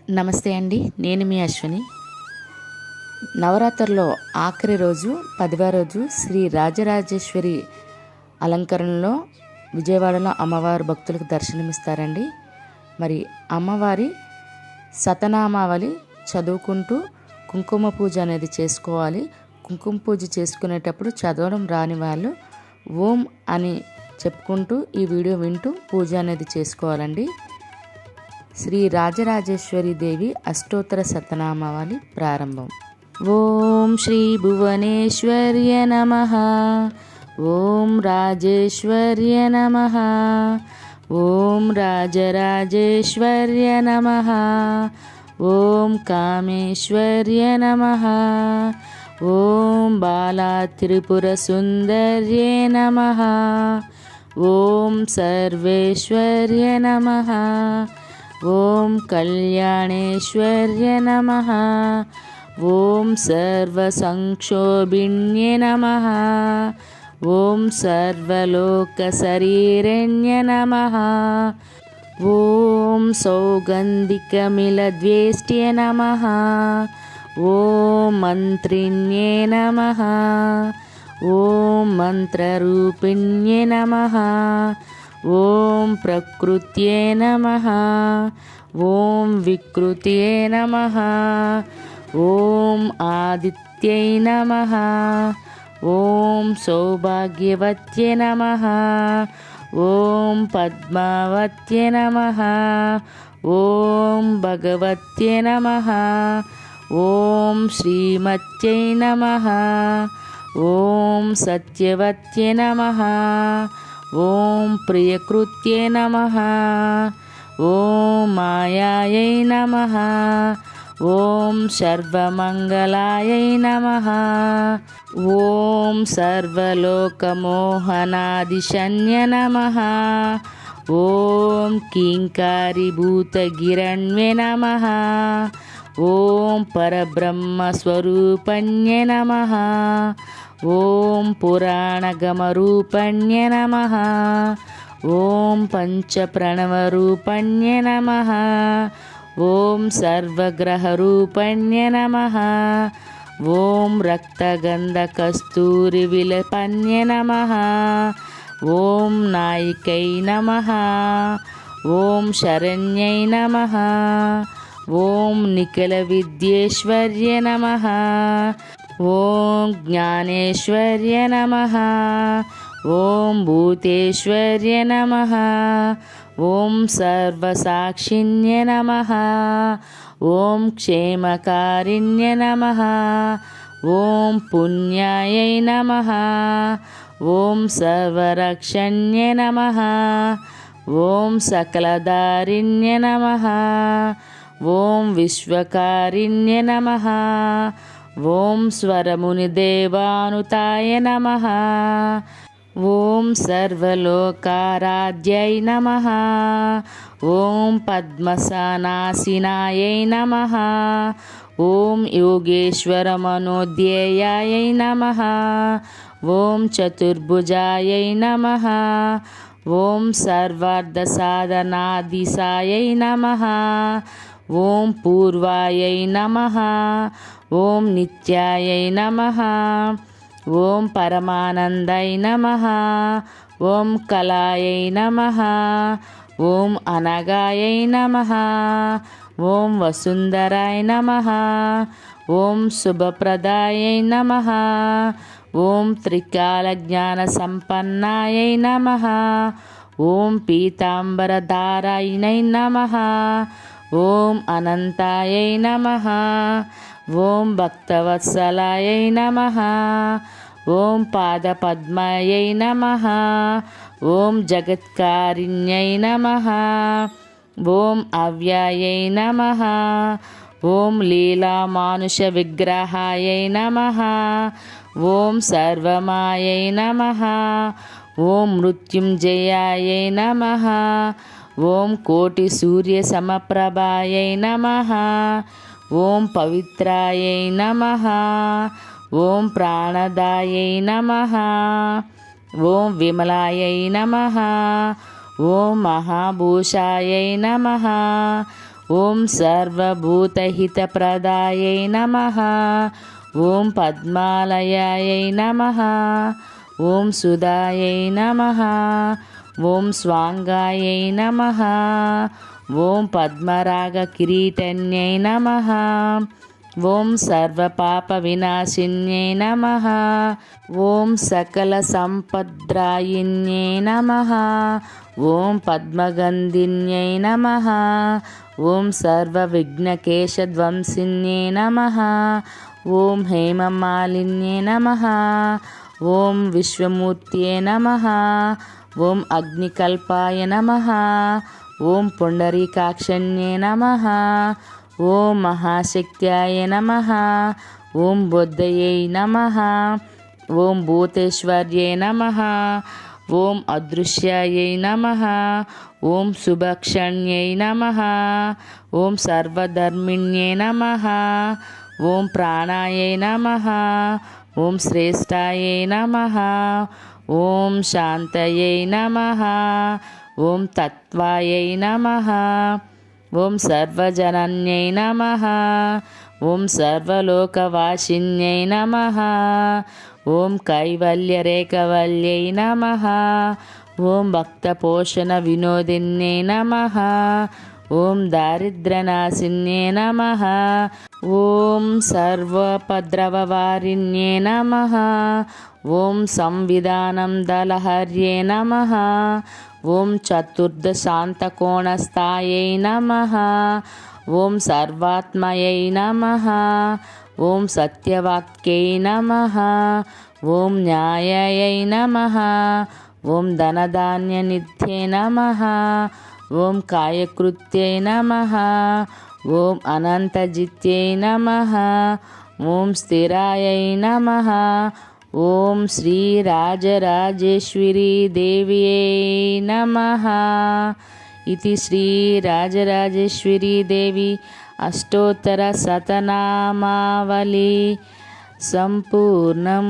నమస్తే అండి, నేను మీ అశ్విని. నవరాత్రుల్లో ఆఖరి రోజు 10వ రోజు శ్రీ రాజరాజేశ్వరి అలంకరణలో విజయవాడలో అమ్మవారు భక్తులకు దర్శనమిస్తారండి. మరి అమ్మవారి శతనామావళి చదువుకుంటూ కుంకుమ పూజ అనేది చేసుకోవాలి. కుంకుమ పూజ చేసుకునేటప్పుడు చదవడం రాని వాళ్ళు ఓం అని చెప్పుకుంటూ ఈ వీడియో వింటూ పూజ అనేది చేసుకోవాలండి. శ్రీ రాజరాజేశ్వరి దేవి అష్టోత్తర శతనామావళి ప్రారంభం. ఓం శ్రీ భువనేశ్వర్య నమః. ఓం రాజేశ్వర్య నమః. ఓం రాజరాజేశ్వర్య నమః. ఓం కామేశ్వర్య నమః. ఓం బాలా త్రిపుర సుందర్యే నమః. ఓం సర్వేశ్వర్య నమః. ఓం కళ్యాణేశ్వర్య నమః. ఓం సర్వసంక్షోభిణ్యే నమః. ఓం సర్వలోకశరీరణ్య నమః. ఓం సౌగంధికమిలద్వేష్ట్య నమః. ఓం మంత్రిణ్యే నమః. ఓం మంత్రరూపిణ్యే నమః. ఓం ప్రకృత్యే నమః. ఓం వికృత్యే నమః. ఓం ఆదిత్యై నమః. ఓం సౌభాగ్యవత్యే నమః. ఓం పద్మావత్యే నమః. ఓం భగవత్యే నమః. ఓం శ్రీమత్యై నమః. ఓం సత్యవత్యే నమః. ఓం ప్రియకృత్యే నమః. ఓం మాయాయై నమః. ఓం సర్వమంగళాయై నమః. ఓం సర్వలోకమోహనాదిశన్య నమః. ఓం కీంకారీభూతగిరణ్వే నమః. ఓం పరబ్రహ్మస్వరూపణ్యే నమః. ఓం పురాణగమరూపణ్యే నమః. ఓం పంచప్రణవరూపణ్యే నమః. ఓం సర్వగ్రహరూపణ్యే నమః. ఓం రక్తగంధకస్తూరివిలపన్యే నమః. ఓం నాయికై నమః. ఓం శరణ్యై నమః. ఓం నిఖిలవిద్యేశ్వర్య నమః. ఓం జ్ఞానేశ్వర్య నమః. ఓం భూతేశ్వర్య నమః. ఓం సర్వసాక్షిణ్య నమః. ఓం క్షేమకారిణ్య నమః. ఓం పుణ్యాయై నమః. ఓం సర్వరక్షణ్య నమః. ఓం సకలదారిణ్య నమః. ఓం విశ్వకారిణ్య నమః. ఓం స్వరమునిదేవానుతాయ నమః. ఓం సర్వలోకారాధ్యై నమః. ఓం పద్మసనాశినాయై నమః. ఓం యోగేశ్వరమనోధ్యేయాయై నమః. ఓం చతుర్భుజాయై నమః. ఓం సర్వార్థసాధనాదిశాయై నమః. ఓం పూర్వాయై నమః. ఓం నిత్యాయై నమః. ఓం పరమానందాయ నమః. ఓం కళాయై నమః. ఓం అనగాయై నమః. ఓం వసుంధరాయ నమః. ఓం శుభప్రదాయై నమః. ఓం త్రికాలజ్ఞానసంపన్నాయై నమః. ఓం పీతాంబరధారాయణై నమః. ఓం అనంతాయై నమః. ఓం భక్తవత్సలాయై నమః. ఓం పాదపద్మాయై నమః. ఓం జగత్కారిణ్యై నమః. ఓం అవ్యాయై నమః. ఓం లీలామానుష విగ్రహాయై నమః. ఓం సర్వమాయై నమః. ఓం మృత్యుంజయాయై నమః. ఓం కోటి సూర్య సమప్రభాయై నమః. ఓం పవిత్రాయై నమః. ఓం ప్రాణదాయై నమః. ఓం విమలాయై నమః. ఓం మహాభూషాయై నమః. ఓం సర్వభూతహితప్రదాయై నమః. ఓం పద్మాలయాయై నమః. ఓం సుధాయై నమః. ఓం స్వాంగాయై నమః. ఓం పద్మరాగకిరీటన్యై నమః. ఓం సర్వపాపవినాశిన్యై నమః. ఓం సకలసంపద్రాయిన్యై నమః. ఓం పద్మగంధిన్యై నమః. ఓం సర్వవిఘ్నకేశధ్వంసిన్యై నమః. ఓం హేమమాలిన్యై నమః. ఓం విశ్వమూర్త్యై నమః. ఓం అగ్నికల్పాయ నమః. ఓం పుండరీకాక్షన్యై నమః. ఓం మహాశక్త్యాయ నమః. ఓం బుద్ధయై నమః. ఓం భూతేశ్వర్యై నమః. ఓం అదృశ్యాయై నమః. ఓం సుభక్షణ్యై నమః. ఓం సర్వధర్మిణ్యై నమః. ఓం ప్రాణాయై నమః. ఓం శ్రేష్ఠాయై నమః. ఓం శాంతయై నమః. ఓం తత్వాయై నమః. ఓం సర్వజనన్యై నమః. ఓం సర్వలోకవాసిన్యై నమః. ఓం కైవల్యరేకవల్యై నమః. ఓం భక్తపోషణ వినోదిన్యై నమః. ఓం దారిద్ర్యనాశిన్యై నమః. ఓం సర్వోపద్రవవారిణ్యై నమః. ఓం సంవిధానం దళహర్యై నమః. ఓం చతుర్దశాంతకోణస్థాయై నమః. ఓం సర్వాత్మయై నమః. ఓం సత్యవాక్యై నమః. ఓం న్యాయయై నమః. ఓం ధనధాన్యనిధ్యై నమః. ఓం కాయకృత్యై నమః. ఓం అనంతజిత్యై నమః. ఓం స్థిరాయై నమః. ఓం శ్రీరాజరాజేశ్వరీ దేవ్యై నమః. ఇది శ్రీరాజరాజేశ్వరీ దేవి అష్టోత్తర శతనామావళి సంపూర్ణం.